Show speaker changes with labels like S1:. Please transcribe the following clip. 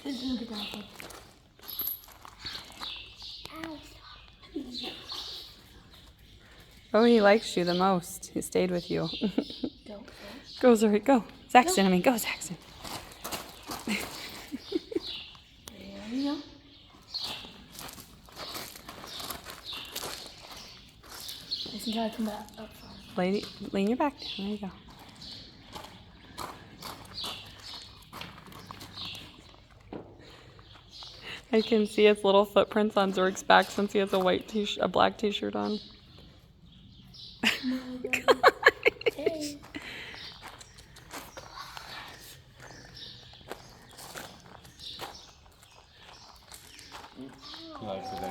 S1: Look at that one.
S2: Oh, he likes you the most. He stayed with you.
S1: Go.
S2: Go, Zuri, go. Saxton, go, Saxton.
S1: There you go. Listen, try to come back up front.
S2: Lean your back. There you go. I can see its little footprints on Zurik's back since he has a black t-shirt on.
S1: Oh my God. Hey.